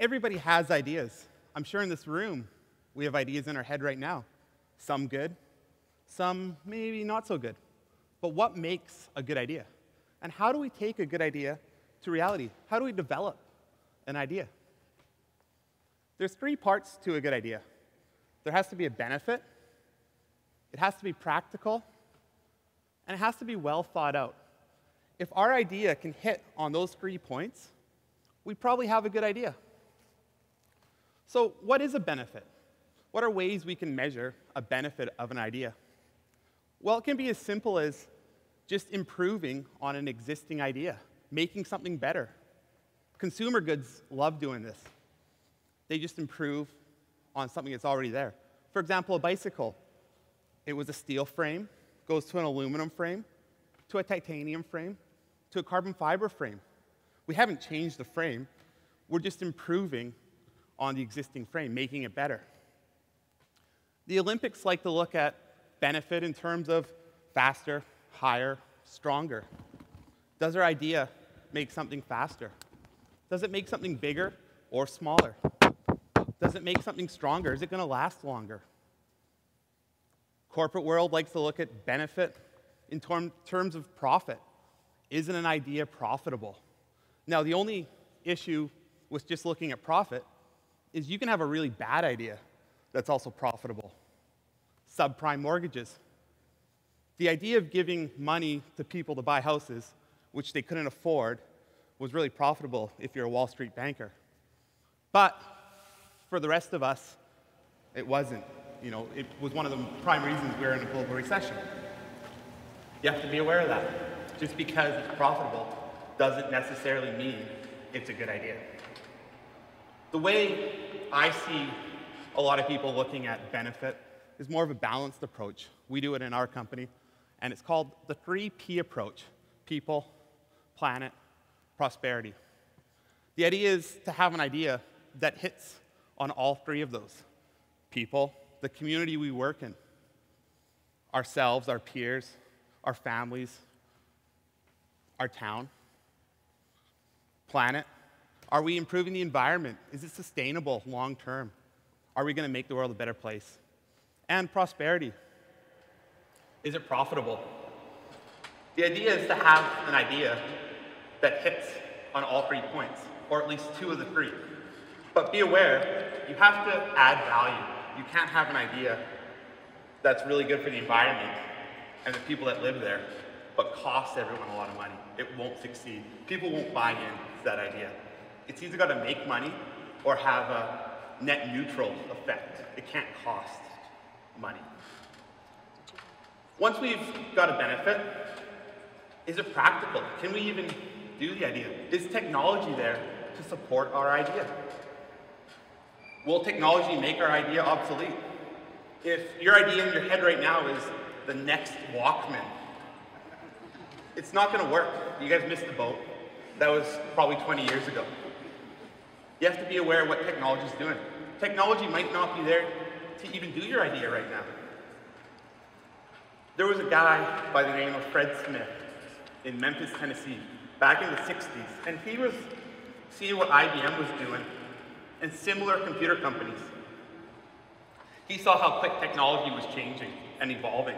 Everybody has ideas. I'm sure in this room, we have ideas in our head right now. Some good, some maybe not so good. But what makes a good idea? And how do we take a good idea to reality? How do we develop an idea? There's 3 parts to a good idea. There has to be a benefit, it has to be practical, and it has to be well thought out. If our idea can hit on those 3 points, we probably have a good idea. So what is a benefit? What are ways we can measure a benefit of an idea? Well, it can be as simple as just improving on an existing idea, making something better. Consumer goods love doing this. They just improve on something that's already there. For example, a bicycle. It was a steel frame, goes to an aluminum frame, to a titanium frame, to a carbon fiber frame. We haven't changed the frame. We're just improving on the existing frame, making it better. The Olympics like to look at benefit in terms of faster, higher, stronger. Does our idea make something faster? Does it make something bigger or smaller? Does it make something stronger? Is it going to last longer? Corporate world likes to look at benefit in terms of profit. Isn't an idea profitable? Now, the only issue with just looking at profit is you can have a really bad idea that's also profitable. Subprime mortgages. The idea of giving money to people to buy houses, which they couldn't afford, was really profitable if you're a Wall Street banker. But for the rest of us, it wasn't. You know, it was one of the prime reasons we're in a global recession. You have to be aware of that. Just because it's profitable doesn't necessarily mean it's a good idea. The way I see a lot of people looking at benefit is more of a balanced approach. We do it in our company, and it's called the 3P approach: people, planet, prosperity. The idea is to have an idea that hits on all 3 of those: people, the community we work in, ourselves, our peers, our families, our town. Planet, are we improving the environment? Is it sustainable long term? Are we going to make the world a better place? And prosperity, is it profitable? The idea is to have an idea that hits on all 3 points, or at least 2 of the 3. But be aware, you have to add value. You can't have an idea that's really good for the environment and the people that live there, but costs everyone a lot of money. It won't succeed. People won't buy in to that idea. It's either got to make money or have a net neutral effect. It can't cost money. Once we've got a benefit, is it practical? Can we even do the idea? Is technology there to support our idea? Will technology make our idea obsolete? If your idea in your head right now is the next Walkman, it's not going to work. You guys missed the boat. That was probably 20 years ago. You have to be aware of what technology is doing. Technology might not be there to even do your idea right now. There was a guy by the name of Fred Smith in Memphis, Tennessee, back in the 60s, and he was seeing what IBM was doing and similar computer companies. He saw how quick technology was changing and evolving,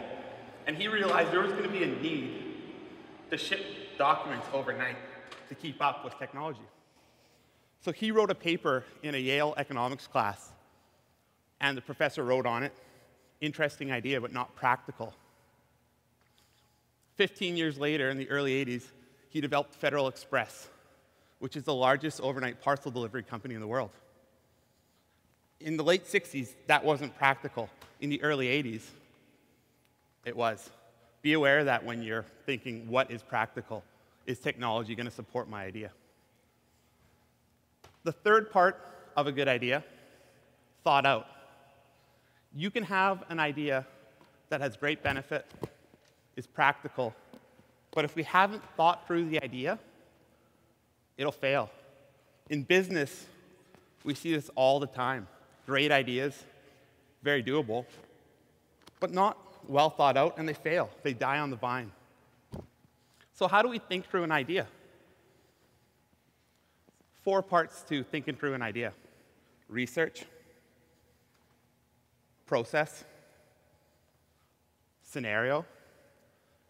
and he realized there was going to be a need to ship documents overnight to keep up with technology. So he wrote a paper in a Yale economics class, and the professor wrote on it, interesting idea, but not practical. 15 years later, in the early 80s, he developed Federal Express, which is the largest overnight parcel delivery company in the world. In the late 60s, that wasn't practical. In the early 80s, it was. Be aware of that when you're thinking, what is practical? Is technology going to support my idea? The third part of a good idea, thought out. You can have an idea that has great benefit, is practical, but if we haven't thought through the idea, it'll fail. In business, we see this all the time. Great ideas, very doable, but not well thought out, and they fail. They die on the vine. So how do we think through an idea? 4 parts to thinking through an idea: research, process, scenario,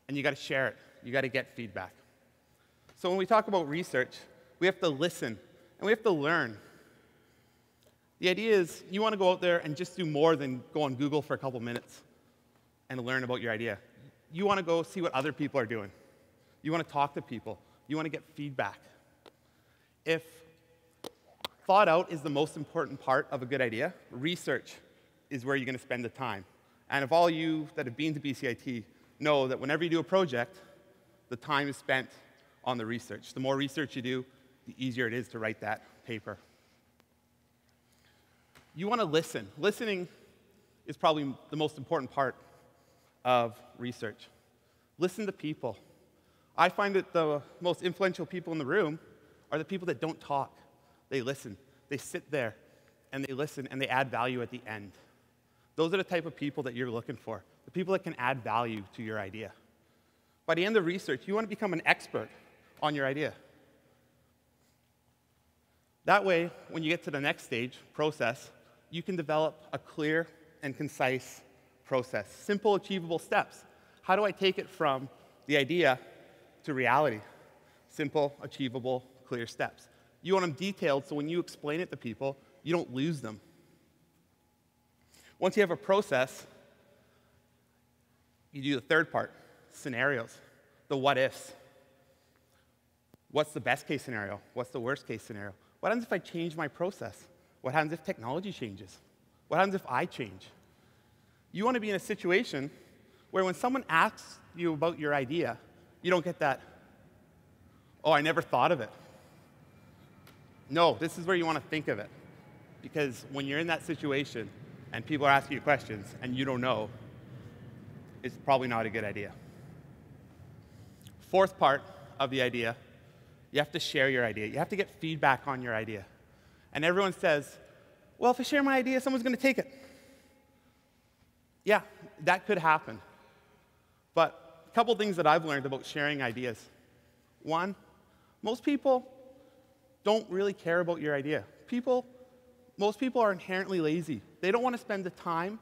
and you got to share it. You got to get feedback. So when we talk about research, we have to listen, and we have to learn. The idea is you want to go out there and just do more than go on Google for a couple minutes and learn about your idea. You want to go see what other people are doing. You want to talk to people. You want to get feedback. If thought out is the most important part of a good idea, research is where you're going to spend the time. And if all you that have been to BCIT know that whenever you do a project, the time is spent on the research. The more research you do, the easier it is to write that paper. You want to listen. Listening is probably the most important part of research. Listen to people. I find that the most influential people in the room are the people that don't talk. They listen. They sit there, and they listen, and they add value at the end. Those are the type of people that you're looking for, the people that can add value to your idea. By the end of research, you want to become an expert on your idea. That way, when you get to the next stage, process, you can develop a clear and concise process. Simple, achievable steps. How do I take it from the idea to reality? Simple, achievable, clear steps. You want them detailed so when you explain it to people, you don't lose them. Once you have a process, you do the third part, scenarios, the what-ifs. What's the best case scenario? What's the worst case scenario? What happens if I change my process? What happens if technology changes? What happens if I change? You want to be in a situation where when someone asks you about your idea, you don't get that, oh, I never thought of it. No, this is where you want to think of it. Because when you're in that situation and people are asking you questions and you don't know, it's probably not a good idea. Fourth part of the idea, you have to share your idea. You have to get feedback on your idea. And everyone says, well, if I share my idea, someone's going to take it. Yeah, that could happen. But a couple things that I've learned about sharing ideas. One, most people don't really care about your idea. Most people are inherently lazy. They don't want to spend the time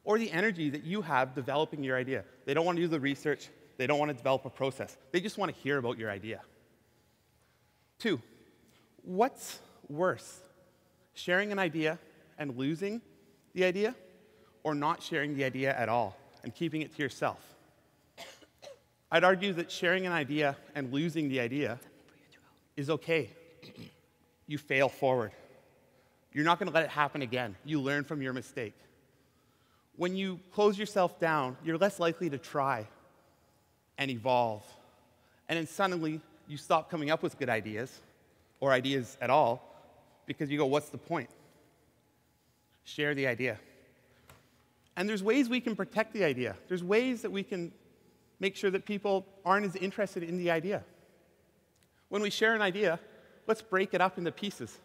or the energy that you have developing your idea. They don't want to do the research. They don't want to develop a process. They just want to hear about your idea. Two, what's worse? Sharing an idea and losing the idea, or not sharing the idea at all and keeping it to yourself? I'd argue that sharing an idea and losing the idea is okay. You fail forward. You're not going to let it happen again. You learn from your mistake. When you close yourself down, you're less likely to try and evolve. And then suddenly, you stop coming up with good ideas, or ideas at all, because you go, what's the point? Share the idea. And there's ways we can protect the idea. There's ways that we can make sure that people aren't as interested in the idea. When we share an idea, let's break it up into pieces.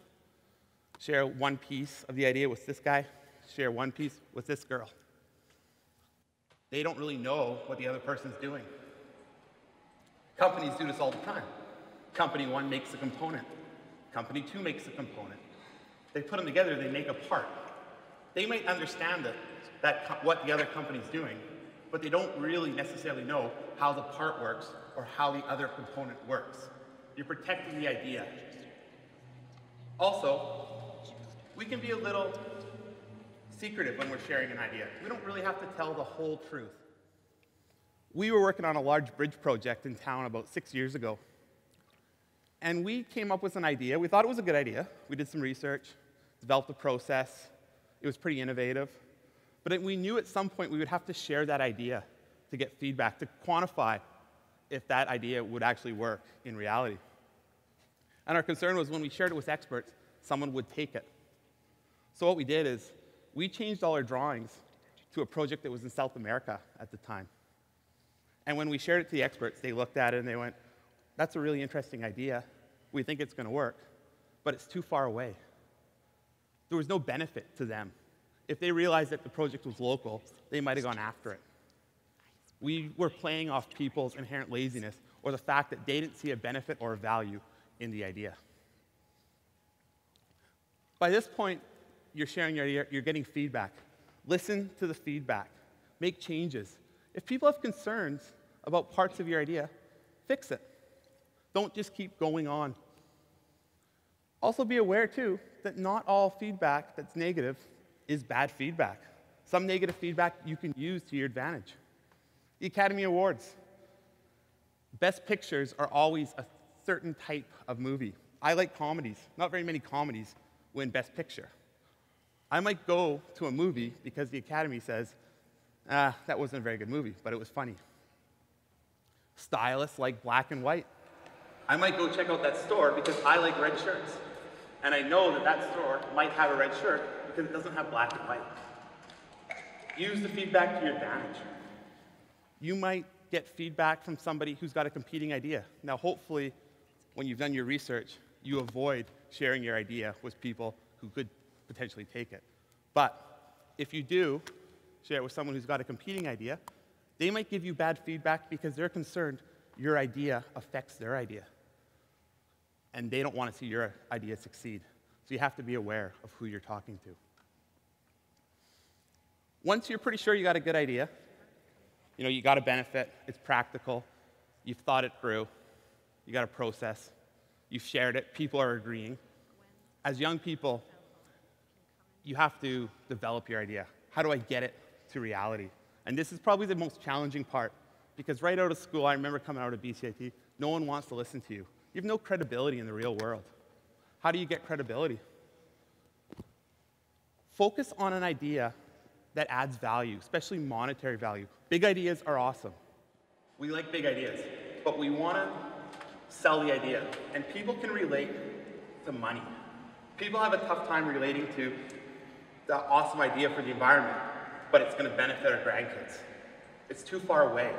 Share one piece of the idea with this guy, share one piece with this girl. They don't really know what the other person's doing. Companies do this all the time. Company 1 makes a component. Company 2 makes a component. They put them together, they make a part. They might understand what the other company's doing, but they don't really necessarily know how the part works or how the other component works. You're protecting the idea. Also, we can be a little secretive when we're sharing an idea. We don't really have to tell the whole truth. We were working on a large bridge project in town about 6 years ago. And we came up with an idea. We thought it was a good idea. We did some research, developed a process. It was pretty innovative. But we knew at some point we would have to share that idea to get feedback, to quantify if that idea would actually work in reality. And our concern was when we shared it with experts, someone would take it. So what we did is we changed all our drawings to a project that was in South America at the time. And when we shared it to the experts, they looked at it and they went, that's a really interesting idea. We think it's going to work, but it's too far away. There was no benefit to them. If they realized that the project was local, they might have gone after it. We were playing off people's inherent laziness or the fact that they didn't see a benefit or a value in the idea. By this point, you're sharing your idea, you're getting feedback. Listen to the feedback. Make changes. If people have concerns about parts of your idea, fix it. Don't just keep going on. Also be aware, too, that not all feedback that's negative is bad feedback. Some negative feedback you can use to your advantage. The Academy Awards. Best pictures are always a certain type of movie. I like comedies. Not very many comedies win Best Picture. I might go to a movie because the Academy says, that wasn't a very good movie, but it was funny. Stylists like black and white. I might go check out that store because I like red shirts. And I know that that store might have a red shirt because it doesn't have black and white. Use the feedback to your advantage. You might get feedback from somebody who's got a competing idea. Now, hopefully, when you've done your research, you avoid sharing your idea with people who could potentially take it. But if you do share it with someone who's got a competing idea, they might give you bad feedback because they're concerned your idea affects their idea. And they don't want to see your idea succeed. So you have to be aware of who you're talking to. Once you're pretty sure you got a good idea, you got a benefit, it's practical, you've thought it through, you got a process, you've shared it, people are agreeing. As young people, you have to develop your idea. How do I get it to reality? And this is probably the most challenging part, because right out of school, I remember coming out of BCIT, no one wants to listen to you. You have no credibility in the real world. How do you get credibility? Focus on an idea that adds value, especially monetary value. Big ideas are awesome. We like big ideas, but we want to sell the idea. And people can relate to money. People have a tough time relating to the awesome idea for the environment, but it's going to benefit our grandkids. It's too far away.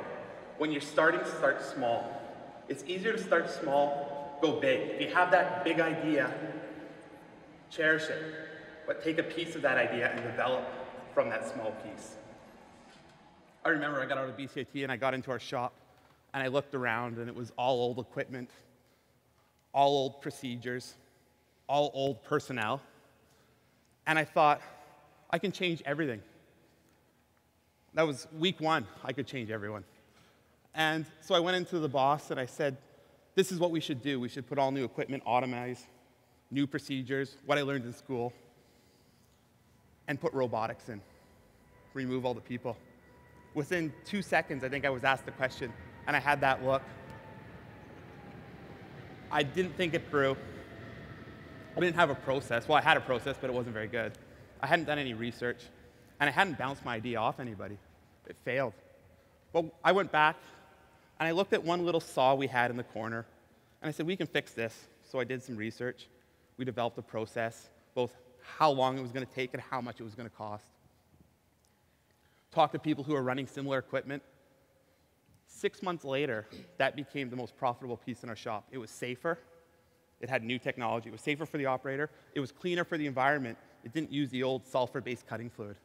When you're starting, start small. It's easier to start small, go big. If you have that big idea, cherish it, but take a piece of that idea and develop from that small piece. I remember I got out of BCIT and I got into our shop and I looked around and it was all old equipment, all old procedures, all old personnel. And I thought, I can change everything. That was week one, I could change everyone. And so I went into the boss and I said, this is what we should do. We should put all new equipment, automate, new procedures, what I learned in school, and put robotics in, remove all the people. Within 2 seconds, I think I was asked the question, and I had that look. I didn't think it through. I didn't have a process. Well, I had a process, but it wasn't very good. I hadn't done any research, and I hadn't bounced my idea off anybody. It failed. But I went back, and I looked at one little saw we had in the corner, and I said, we can fix this. So I did some research. We developed a process, both how long it was going to take and how much it was going to cost. Talked to people who are running similar equipment. 6 months later, that became the most profitable piece in our shop. It was safer. It had new technology. It was safer for the operator. It was cleaner for the environment. It didn't use the old sulfur-based cutting fluid.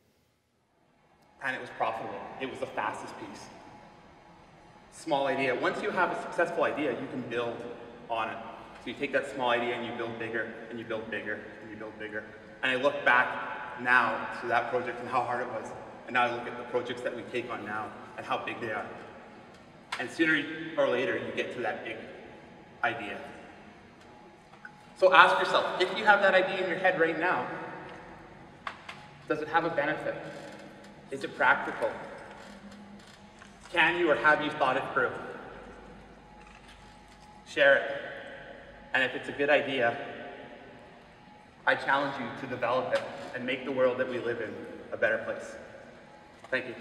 And it was profitable. It was the fastest piece. Small idea. Once you have a successful idea, you can build on it. So you take that small idea and you build bigger, and you build bigger, and you build bigger. And I look back now to that project and how hard it was. And now I look at the projects that we take on now and how big they are. And sooner or later, you get to that big idea. So ask yourself, if you have that idea in your head right now, does it have a benefit? Is it practical? Can you or have you thought it through? Share it. And if it's a good idea, I challenge you to develop it and make the world that we live in a better place. Thank you.